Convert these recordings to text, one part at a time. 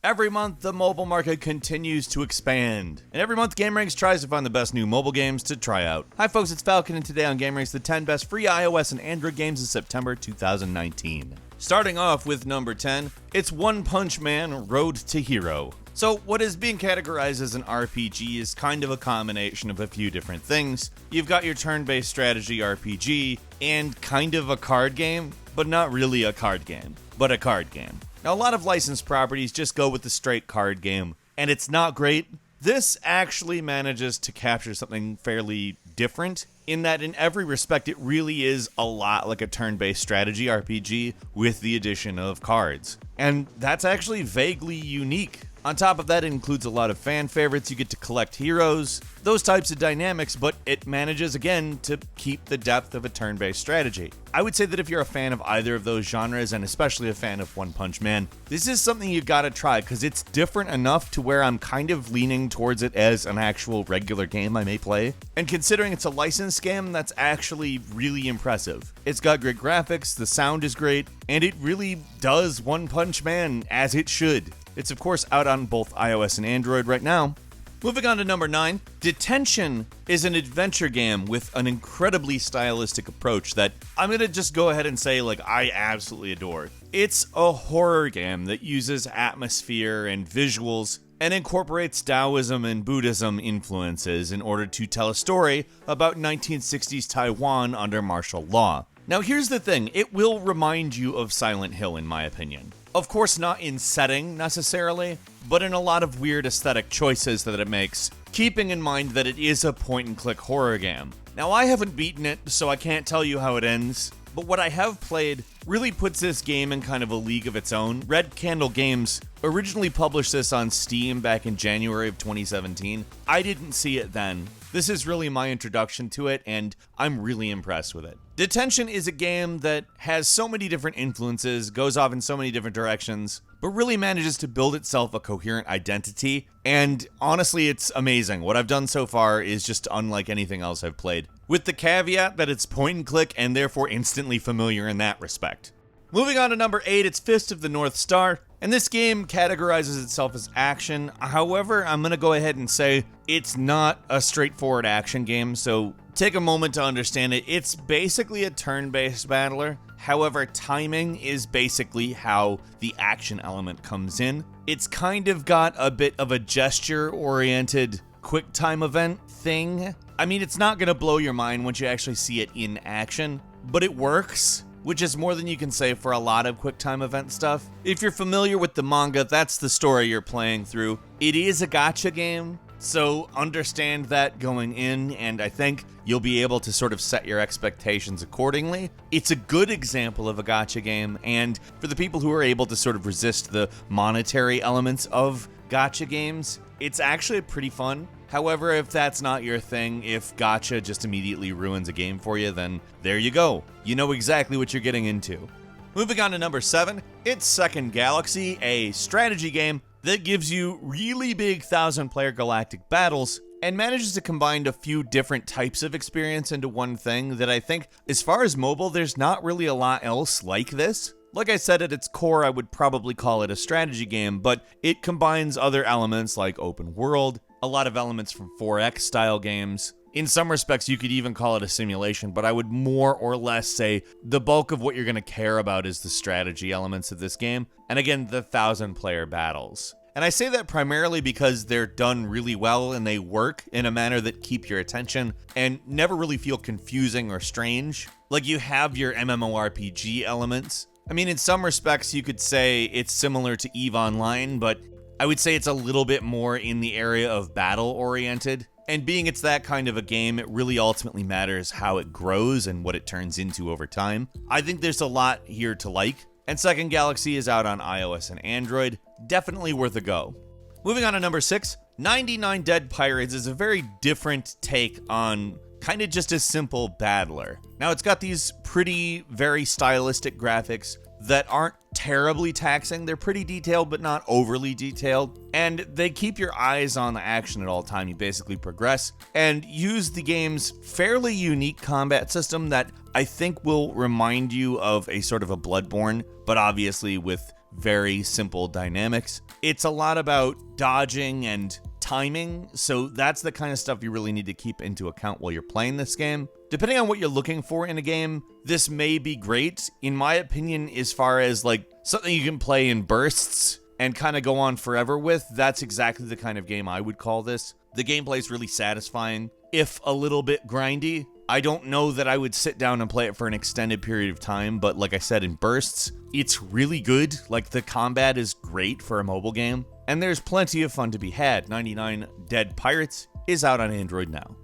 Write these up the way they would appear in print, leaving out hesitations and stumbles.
Every month, the mobile market continues to expand, and every month, gameranx tries to find the best new mobile games to try out. Hi folks, it's Falcon, and today on gameranx, the 10 best free iOS and Android games of September 2019. Starting off with number 10, it's One Punch Man: Road to Hero. So, what is being categorized as an RPG is kind of a combination of a few different things. You've got your turn-based strategy RPG, and kind of a card game, but not really a card game, but a card game. Now, a lot of licensed properties just go with the straight card game, and it's not great. This actually manages to capture something fairly different, in that in every respect it really is a lot like a turn-based strategy RPG with the addition of cards. And that's actually vaguely unique. On top of that, it includes a lot of fan favorites. You get to collect heroes, those types of dynamics, but it manages, again, to keep the depth of a turn-based strategy. I would say that if you're a fan of either of those genres, and especially a fan of One Punch Man, this is something you gotta try, because it's different enough to where I'm kind of leaning towards it as an actual regular game I may play. And considering it's a licensed game, that's actually really impressive. It's got great graphics, the sound is great, and it really does One Punch Man as it should. It's of course out on both iOS and Android right now. Moving on to number 9, Detention is an adventure game with an incredibly stylistic approach that I'm gonna just go ahead and say, I absolutely adore. It's a horror game that uses atmosphere and visuals and incorporates Taoism and Buddhism influences in order to tell a story about 1960s Taiwan under martial law. Now here's the thing, it will remind you of Silent Hill in my opinion. Of course not in setting necessarily, but in a lot of weird aesthetic choices that it makes, keeping in mind that it is a point-and-click horror game. Now I haven't beaten it, so I can't tell you how it ends, but what I have played really puts this game in kind of a league of its own. Red Candle Games originally published this on Steam back in January of 2017. I didn't see it then. This is really my introduction to it, and I'm really impressed with it. Detention is a game that has so many different influences, goes off in so many different directions, but really manages to build itself a coherent identity, and honestly, it's amazing. What I've done so far is just unlike anything else I've played, with the caveat that it's point and click and therefore instantly familiar in that respect. Moving on to number 8, it's Fist of the North Star, and this game categorizes itself as action. However, I'm gonna go ahead and say it's not a straightforward action game, so take a moment to understand it. It's basically a turn-based battler. However, timing is basically how the action element comes in. It's kind of got a bit of a gesture-oriented quick time event thing. I mean, it's not gonna blow your mind once you actually see it in action, but it works, which is more than you can say for a lot of QuickTime event stuff. If you're familiar with the manga, that's the story you're playing through. It is a gacha game, so understand that going in, and I think you'll be able to sort of set your expectations accordingly. It's a good example of a gacha game, and for the people who are able to sort of resist the monetary elements of gacha games, it's actually pretty fun. However, if that's not your thing, if gacha just immediately ruins a game for you, then there you go. You know exactly what you're getting into. Moving on to number 7, it's Second Galaxy, a strategy game that gives you really big 1,000-player galactic battles and manages to combine a few different types of experience into one thing that I think, as far as mobile, there's not really a lot else like this. Like I said, at its core, I would probably call it a strategy game, but it combines other elements like open world, a lot of elements from 4X style games. In some respects, you could even call it a simulation, but I would more or less say the bulk of what you're going to care about is the strategy elements of this game, and again, the 1,000-player battles. And I say that primarily because they're done really well and they work in a manner that keep your attention and never really feel confusing or strange. Like you have your MMORPG elements. I mean, in some respects, you could say it's similar to EVE Online, but I would say it's a little bit more in the area of battle-oriented. And being it's that kind of a game, it really ultimately matters how it grows and what it turns into over time. I think there's a lot here to like, and Second Galaxy is out on iOS and Android. Definitely worth a go. Moving on to number 6, 99 Dead Pirates is a very different take on kind of just a simple battler. Now, it's got these pretty, very stylistic graphics that aren't terribly taxing. They're pretty detailed, but not overly detailed. And they keep your eyes on the action at all time. You basically progress and use the game's fairly unique combat system that I think will remind you of a sort of a Bloodborne, but obviously with very simple dynamics. It's a lot about dodging and timing, so that's the kind of stuff you really need to keep into account while you're playing this game. Depending on what you're looking for in a game, this may be great, in my opinion, as far as like something you can play in bursts and kind of go on forever with. That's exactly the kind of game I would call this. The gameplay is really satisfying, if a little bit grindy. I don't know that I would sit down and play it for an extended period of time, but like I said, in bursts, it's really good. Like, the combat is great for a mobile game, and there's plenty of fun to be had. 99 Dead Pirates is out on Android now.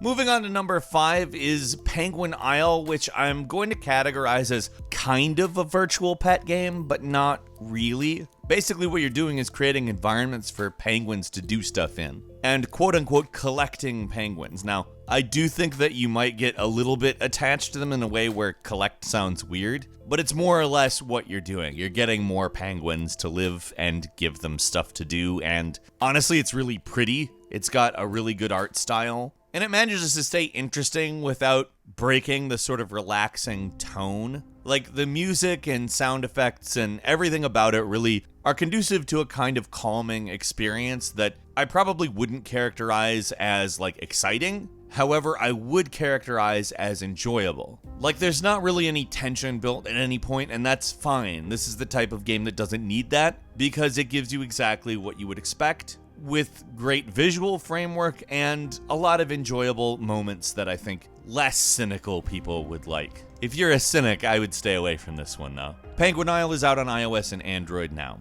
Moving on to number 5 is Penguin Isle, which I'm going to categorize as kind of a virtual pet game, but not really. Basically, what you're doing is creating environments for penguins to do stuff in, and quote-unquote collecting penguins. Now, I do think that you might get a little bit attached to them in a way where collect sounds weird, but it's more or less what you're doing. You're getting more penguins to live and give them stuff to do, and honestly, it's really pretty. It's got a really good art style, and it manages to stay interesting without breaking the sort of relaxing tone. Like, the music and sound effects and everything about it really are conducive to a kind of calming experience that I probably wouldn't characterize as, like, exciting. However, I would characterize as enjoyable. Like, there's not really any tension built at any point, and that's fine. This is the type of game that doesn't need that, because it gives you exactly what you would expect, with great visual framework and a lot of enjoyable moments that I think less cynical people would like. If you're a cynic, I would stay away from this one, though. Penguin Isle is out on iOS and Android now.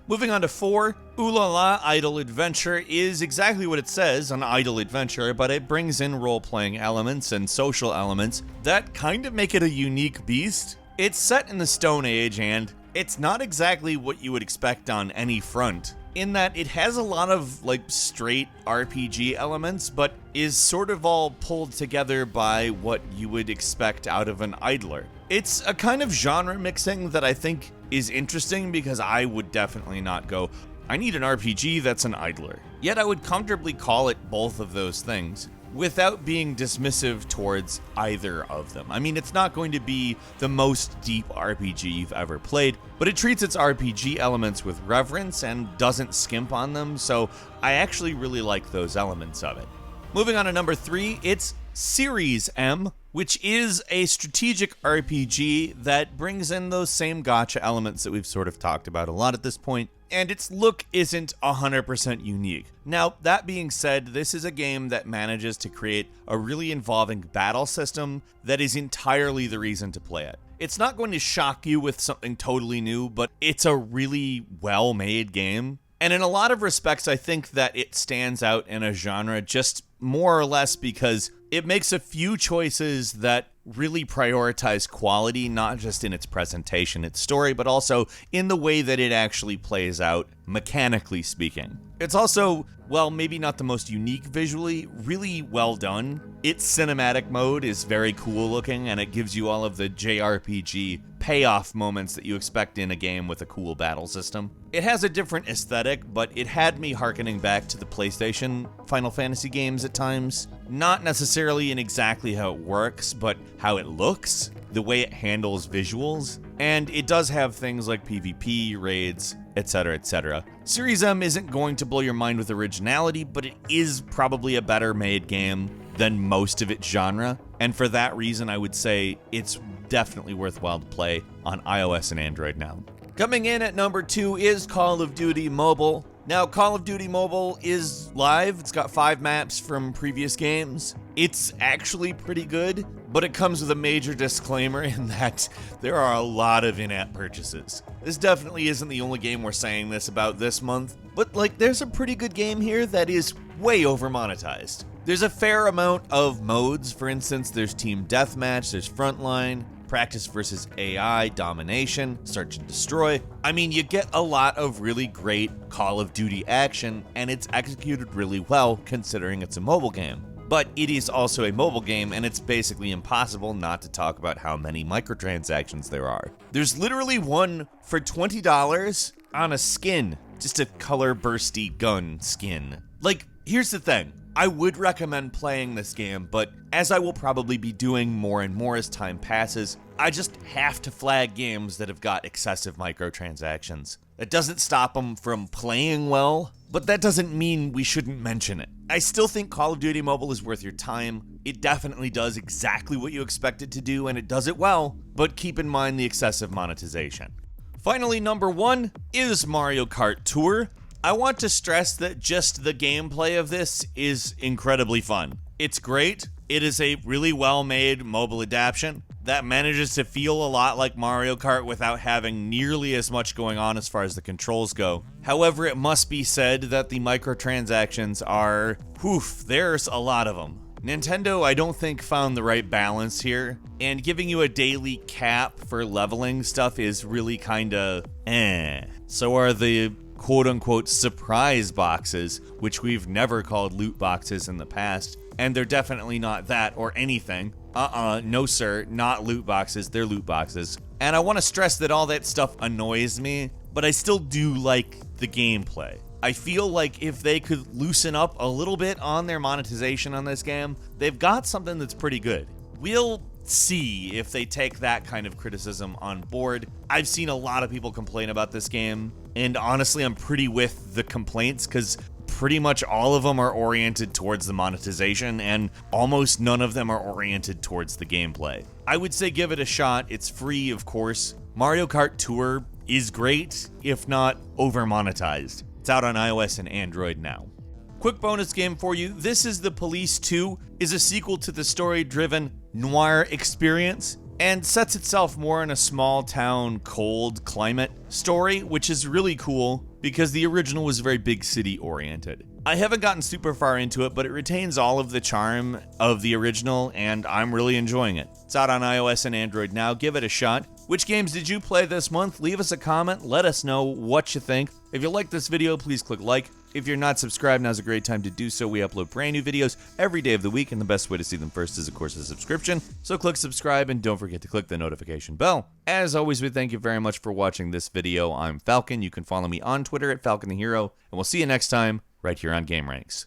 Moving on to 4, Ulala Idle Adventure is exactly what it says, an idle adventure, but it brings in role-playing elements and social elements that kind of make it a unique beast. It's set in the Stone Age, and it's not exactly what you would expect on any front, in that it has a lot of, like, straight RPG elements, but is sort of all pulled together by what you would expect out of an idler. It's a kind of genre mixing that I think is interesting, because I would definitely not go, I need an RPG that's an idler. Yet I would comfortably call it both of those things, without being dismissive towards either of them. I mean, it's not going to be the most deep RPG you've ever played, but it treats its RPG elements with reverence and doesn't skimp on them, so I actually really like those elements of it. Moving on to number 3, it's Ceres M, which is a strategic RPG that brings in those same gacha elements that we've sort of talked about a lot at this point, and its look isn't 100% unique. Now, that being said, this is a game that manages to create a really involving battle system that is entirely the reason to play it. It's not going to shock you with something totally new, but it's a really well-made game. And in a lot of respects, I think that it stands out in a genre just more or less because it makes a few choices that really prioritize quality, not just in its presentation, its story, but also in the way that it actually plays out, mechanically speaking. It's also, well, maybe not the most unique visually, really well done. Its cinematic mode is very cool looking, and it gives you all of the JRPG payoff moments that you expect in a game with a cool battle system. It has a different aesthetic, but it had me hearkening back to the PlayStation Final Fantasy games at times. Not necessarily in exactly how it works, but how it looks, the way it handles visuals, and it does have things like PvP, raids, etc., etc. Ceres M isn't going to blow your mind with originality, but it is probably a better made game than most of its genre, and for that reason I would say it's definitely worthwhile to play on iOS and Android now. Coming in at number 2 is Call of Duty Mobile. Now, Call of Duty Mobile is live. It's got 5 maps from previous games. It's actually pretty good, but it comes with a major disclaimer in that there are a lot of in-app purchases. This definitely isn't the only game we're saying this about this month, but like, there's a pretty good game here that is way over monetized. There's a fair amount of modes. For instance, there's Team Deathmatch, there's Frontline, Practice versus AI, Domination, Search and Destroy. I mean, you get a lot of really great Call of Duty action, and it's executed really well considering it's a mobile game. But it is also a mobile game, and it's basically impossible not to talk about how many microtransactions there are. There's literally one for $20 on a skin, just a color bursty gun skin. Like, here's the thing. I would recommend playing this game, but as I will probably be doing more and more as time passes, I just have to flag games that have got excessive microtransactions. It doesn't stop them from playing well, but that doesn't mean we shouldn't mention it. I still think Call of Duty Mobile is worth your time. It definitely does exactly what you expect it to do, and it does it well, but keep in mind the excessive monetization. Finally, number 1 is Mario Kart Tour. I want to stress that just the gameplay of this is incredibly fun. It's great. It is a really well-made mobile adaptation that manages to feel a lot like Mario Kart without having nearly as much going on as far as the controls go. However, it must be said that the microtransactions are, there's a lot of them. Nintendo, I don't think, found the right balance here, and giving you a daily cap for leveling stuff is really kinda So are the quote-unquote surprise boxes, which we've never called loot boxes in the past, and they're definitely not that or anything. No sir, not loot boxes, they're loot boxes. And I want to stress that all that stuff annoys me, but I still do like the gameplay. I feel like if they could loosen up a little bit on their monetization on this game, they've got something that's pretty good. We'll see if they take that kind of criticism on board. I've seen a lot of people complain about this game, and honestly, I'm pretty with the complaints because pretty much all of them are oriented towards the monetization, and almost none of them are oriented towards the gameplay. I would say give it a shot. It's free, of course. Mario Kart Tour is great, if not over-monetized. It's out on iOS and Android now. Quick bonus game for you. This is The Police 2, is a sequel to the story-driven noir experience, and sets itself more in a small town, cold climate story, which is really cool because the original was very big city oriented. I haven't gotten super far into it, but it retains all of the charm of the original, and I'm really enjoying it. It's out on iOS and Android now. Give it a shot. Which games did you play this month? Leave us a comment. Let us know what you think. If you like this video, please click like. If you're not subscribed, now's a great time to do so. We upload brand new videos every day of the week, and the best way to see them first is, of course, a subscription. So click subscribe, and don't forget to click the notification bell. As always, we thank you very much for watching this video. I'm Falcon. You can follow me on Twitter at Falcon the Hero, and we'll see you next time right here on gameranx.